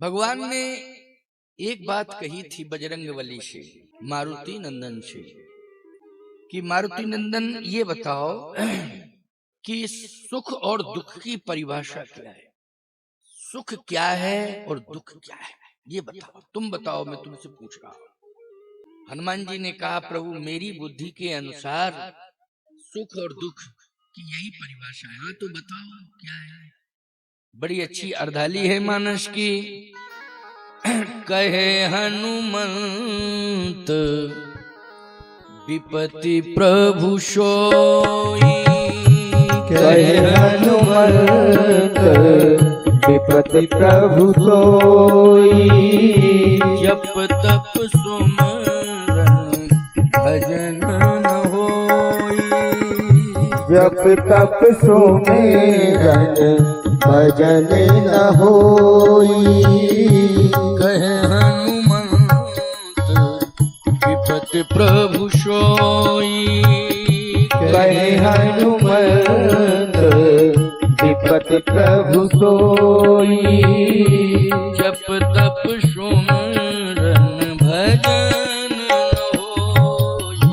भगवान ने एक बात कही थी बजरंगबली से, मारुति नंदन से, कि मारुति नंदन ये बताओ कि सुख और दुख की परिभाषा क्या है, सुख क्या है और दुख क्या है, ये बताओ, तुम बताओ, मैं तुमसे पूछ रहा हूं। हनुमान जी ने कहा, प्रभु मेरी बुद्धि के अनुसार सुख और दुख की यही परिभाषा है। हाँ तो बताओ क्या है। बड़ी अच्छी अर्धाली है मानस की। कहे हनुमंत विपति प्रभु सोई, कहे हनुमंत विपति प्रभु सोई, जप तप सुमरन भजन न होई, जप तप सुमिरन भजन न होई। कहे हनुमंत विपति प्रभु सोई, कहे हनुमंत विपति प्रभु सोई, जप तप सुमरन भजन होई।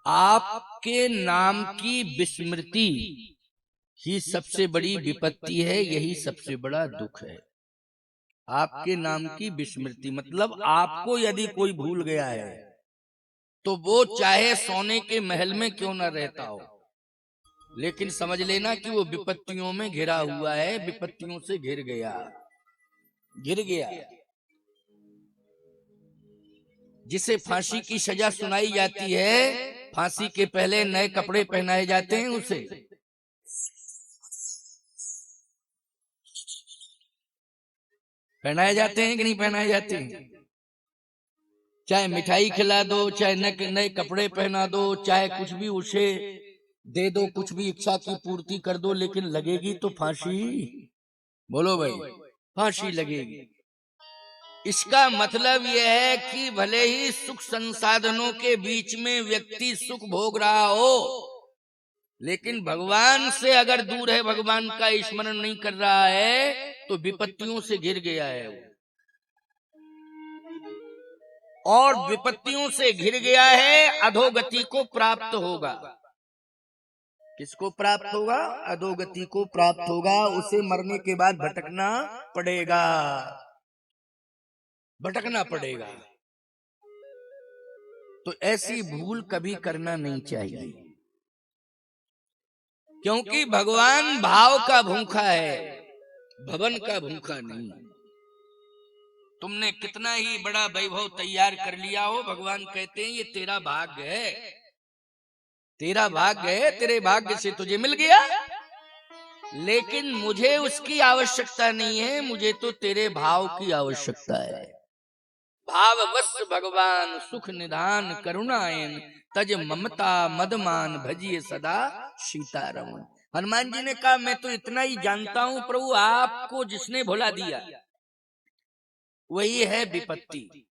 आपके नाम की विस्मृति ही सबसे बड़ी विपत्ति है, यही सबसे बड़ा दुख है। आपके नाम की विस्मृति मतलब आपको यदि कोई भूल गया है तो वो चाहे सोने के महल में क्यों न रहता हो, लेकिन समझ लेना कि वो विपत्तियों में घिरा हुआ है, विपत्तियों से घिर गया। जिसे फांसी की सजा सुनाई जाती है, फांसी के पहले नए कपड़े पहनाए जाते हैं, उसे पहनाए जाते हैं कि नहीं पहनाए जाते हैं। चाहे मिठाई खिला दो, चाहे नए कपड़े पहना दो, चाहे कुछ भी उसे दे दो, कुछ भी इच्छा की पूर्ति कर दो, लेकिन लगेगी तो फांसी। बोलो भाई, फांसी लगेगी। इसका मतलब यह है कि भले ही सुख संसाधनों के बीच में व्यक्ति सुख भोग रहा हो, लेकिन भगवान से अगर दूर है, भगवान का स्मरण नहीं कर रहा है, तो विपत्तियों से घिर गया है वो। और विपत्तियों से घिर गया है, अधोगति को प्राप्त होगा। किसको प्राप्त होगा? अधोगति को प्राप्त होगा। उसे मरने के बाद भटकना पड़ेगा, भटकना पड़ेगा। तो ऐसी भूल कभी करना नहीं चाहिए, क्योंकि भगवान भाव का भूखा है, भवन का भूखा नहीं। तुमने कितना ही बड़ा वैभव तैयार कर लिया हो, भगवान कहते हैं ये तेरा भाग्य है, तेरा भाग्य है, तेरे भाग्य से तुझे मिल गया, लेकिन मुझे उसकी आवश्यकता नहीं है, मुझे तो तेरे भाव की आवश्यकता है। भाववश भगवान सुख निधान करुणायन, तज ममता मदमान भजिए सदा सीतारमण। हनुमान जी ने कहा, मैं तो इतना ही जानता हूं प्रभु, आपको जिसने भुला दिया वही है विपत्ति,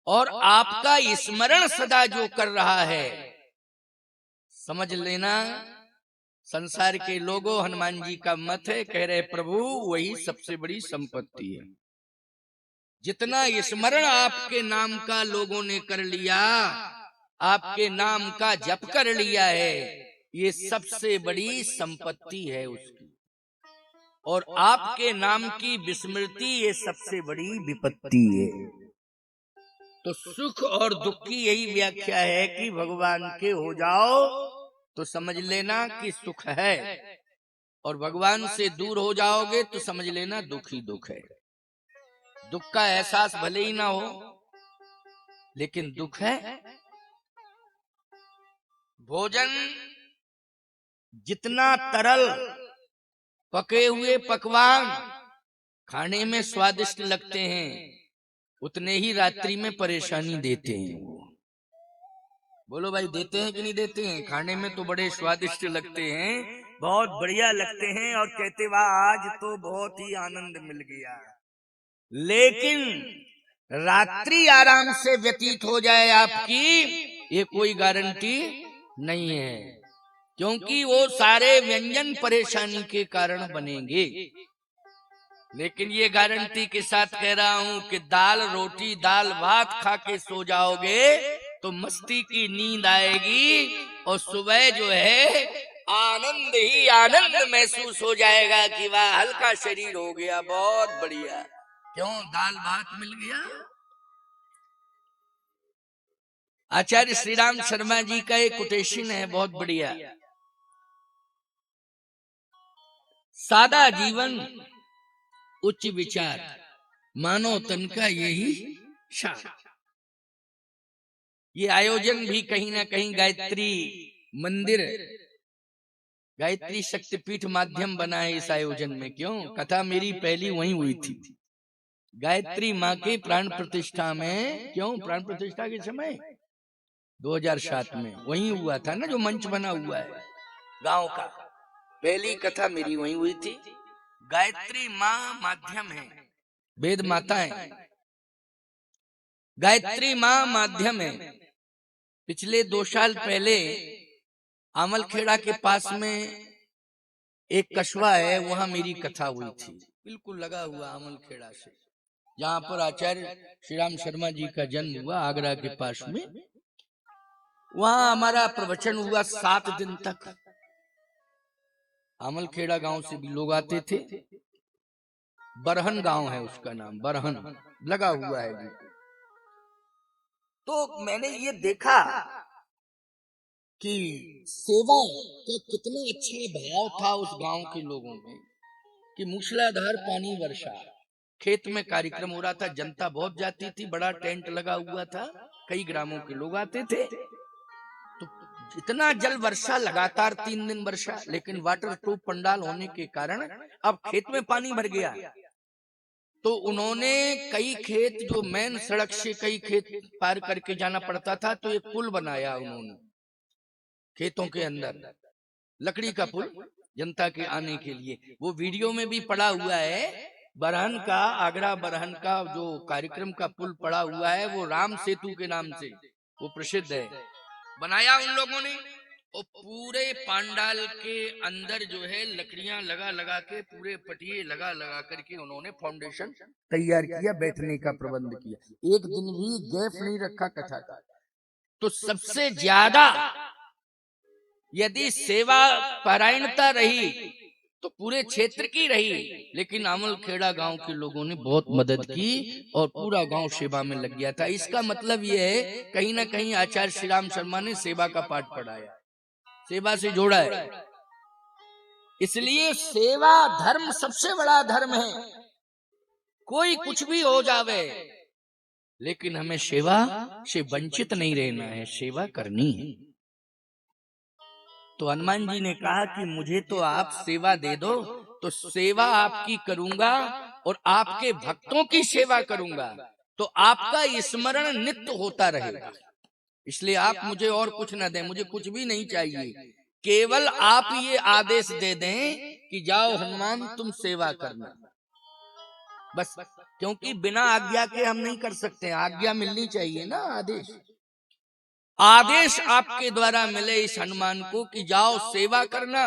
और आपका स्मरण सदा जो कर रहा है, समझ लेना संसार के लोगों, हनुमान जी का मत है, कह रहे प्रभु वही सबसे बड़ी संपत्ति है। जितना स्मरण आपके नाम का लोगों ने कर लिया, आपके नाम का जप कर लिया है, ये सबसे बड़ी संपत्ति है उसकी, और आपके नाम की विस्मृति ये सबसे बड़ी विपत्ति है। तो सुख और दुख की यही व्याख्या है कि भगवान के हो जाओ तो समझ लेना कि सुख है, और भगवान से दूर हो जाओगे तो समझ लेना दुख ही दुख है। दुख का एहसास भले ही ना हो, लेकिन दुख है। भोजन जितना तरल, पके हुए पकवान खाने में स्वादिष्ट लगते हैं, उतने ही रात्रि में परेशानी देते हैं वो। बोलो भाई, देते हैं कि नहीं देते हैं? खाने में तो बड़े स्वादिष्ट लगते हैं, बहुत बढ़िया लगते हैं, और कहते वाह आज तो बहुत ही आनंद मिल गया, लेकिन रात्रि आराम से व्यतीत हो जाए आपकी, ये कोई गारंटी नहीं है। क्योंकि वो सारे व्यंजन परेशानी के कारण बनेंगे। लेकिन ये गारंटी के साथ कह रहा हूं कि दाल रोटी दाल भात खा के सो जाओगे तो मस्ती की नींद आएगी और सुबह जो है आनंद ही आनंद महसूस हो जाएगा कि वाह हल्का शरीर हो गया, बहुत बढ़िया। क्यों? दाल भात मिल गया। आचार्य श्री राम शर्मा जी का एक कोटेशन है, बहुत बढ़िया। सादा जीवन उच्च विचार, मानव तन का यही शान। ये आयोजन भी कहीं ना कहीं गायत्री मंदिर, गायत्री शक्तिपीठ माध्यम बना है इस आयोजन में। क्यों? कथा मेरी पहली वहीं हुई थी, गायत्री माँ के प्राण प्रतिष्ठा में। क्यों? प्राण प्रतिष्ठा के समय 2007 में वहीं हुआ था ना, जो मंच बना हुआ है गांव का। पहली कथा मेरी वहीं हुई थी। गायत्री माँ माध्यम है, वेद माता है, गायत्री माँ माध्यम है। पिछले 2 साल पहले आमलखेड़ा के पास में एक कस्बा है, वहां मेरी कथा हुई थी, बिल्कुल लगा हुआ आमलखेड़ा से, जहां पर आचार्य श्री राम शर्मा जी का जन्म हुआ, आगरा के पास में। वहां हमारा प्रवचन हुआ 7 दिन तक। आमलखेड़ा गांव से भी लोग आते थे। बरहन गांव है उसका नाम, बरहन लगा हुआ है जी। तो मैंने ये देखा कि सेवा का कितना अच्छा भाव था उस गांव के लोगों में, कि मूसलाधार पानी वर्षा, खेत में कार्यक्रम हो रहा था, जनता बहुत जाती थी, बड़ा टेंट लगा हुआ था, कई ग्रामों के लोग आते थे। तो इतना जल वर्षा लगातार 3 दिन वर्षा, लेकिन वाटर प्रूफ पंडाल होने के कारण अब खेत में पानी भर गया। तो उन्होंने कई खेत, जो मेन सड़क से कई खेत पार करके जाना पड़ता था, तो एक पुल बनाया उन्होंने खेतों के अंदर, लकड़ी का पुल, जनता के आने के लिए। वो वीडियो में भी पड़ा हुआ है, बरहन का, आगरा बरहन का जो कार्यक्रम का पुल पड़ा हुआ है, वो राम सेतु के नाम से वो प्रसिद्ध है। बनाया उन लोगों ने, और पूरे पंडाल के अंदर जो है लकड़ियां लगा लगा के, पूरे पटिए लगा लगा करके उन्होंने फाउंडेशन तैयार किया, बैठने का प्रबंध किया। एक दिन भी गैप नहीं रखा कथा का। तो सबसे ज्यादा यदि सेवा परायणता रही तो पूरे क्षेत्र की रही, लेकिन आमलखेड़ा गांव के लोगों ने बहुत मदद की और पूरा गांव सेवा में लग गया था। इसका मतलब यह है, कहीं ना कहीं आचार्य श्री राम शर्मा ने सेवा का पाठ पढ़ाया, सेवा से जोड़ा है। इसलिए सेवा धर्म सबसे बड़ा धर्म है। कोई कुछ भी हो जावे, लेकिन हमें सेवा से वंचित नहीं रहना है, सेवा करनी है। तो हनुमान जी ने कहा कि मुझे तो आप सेवा दे दो, तो सेवा आपकी करूंगा और आपके भक्तों की सेवा करूंगा, तो आपका स्मरण नित्य होता रहेगा। इसलिए आप मुझे और कुछ ना दें, मुझे कुछ भी नहीं चाहिए, केवल आप ये आदेश दे दें कि जाओ हनुमान तुम सेवा करना, बस। क्योंकि बिना आज्ञा के हम नहीं कर सकते, आज्ञा मिलनी चाहिए ना, आदेश। आदेश आपके द्वारा मिले इस हनुमान को कि जाओ सेवा करना,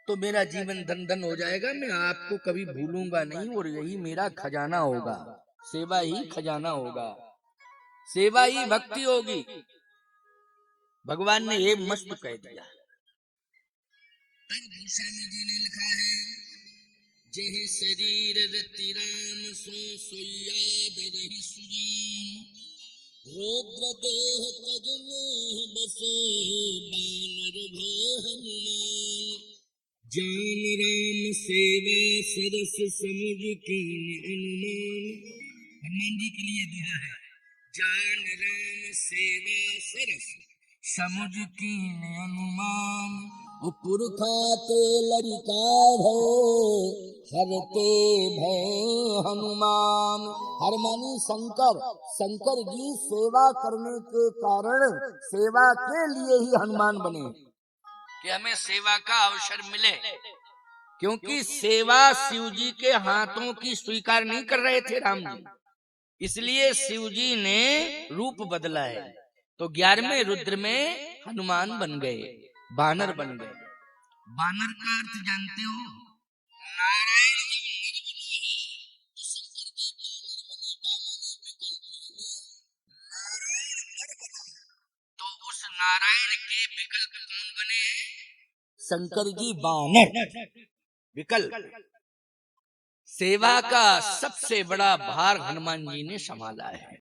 तो मेरा जीवन धन धन हो जाएगा, मैं आपको कभी भूलूंगा नहीं, और यही मेरा खजाना होगा। सेवा ही खजाना होगा, सेवा ही भक्ति होगी। भगवान ने ये मस्त कह दिया। गोस्वामी जी ने लिखा है, जेह शरीर रति राम सो सोयाद रही सुजान, रुद्र देह तज मोह बसे बानर भय हनुमान, जान राम सेवा सरस समुझ कीन अनुमान। हनुमान जी के लिए दुआ है, जान राम सेवा सरस समुझ कीन अनुमान, पुरखाते लरिका भय हरते भय हनुमान। हरमानी शंकर, शंकर जी सेवा करने के कारण सेवा के लिए ही हनुमान बने, कि हमें सेवा का अवसर मिले। क्योंकि सेवा शिव जी के हाथों की स्वीकार नहीं कर रहे थे राम जी, इसलिए शिव जी ने रूप बदला है। तो 11वें रुद्र में हनुमान बन गए, बानर बन गए। बानर का अर्थ जानते हो? नारायण तो उस नारायण के विकल्प कौन बने? शंकर जी बानर। विकल्प सेवा का सबसे बड़ा भार हनुमान जी ने संभाला है।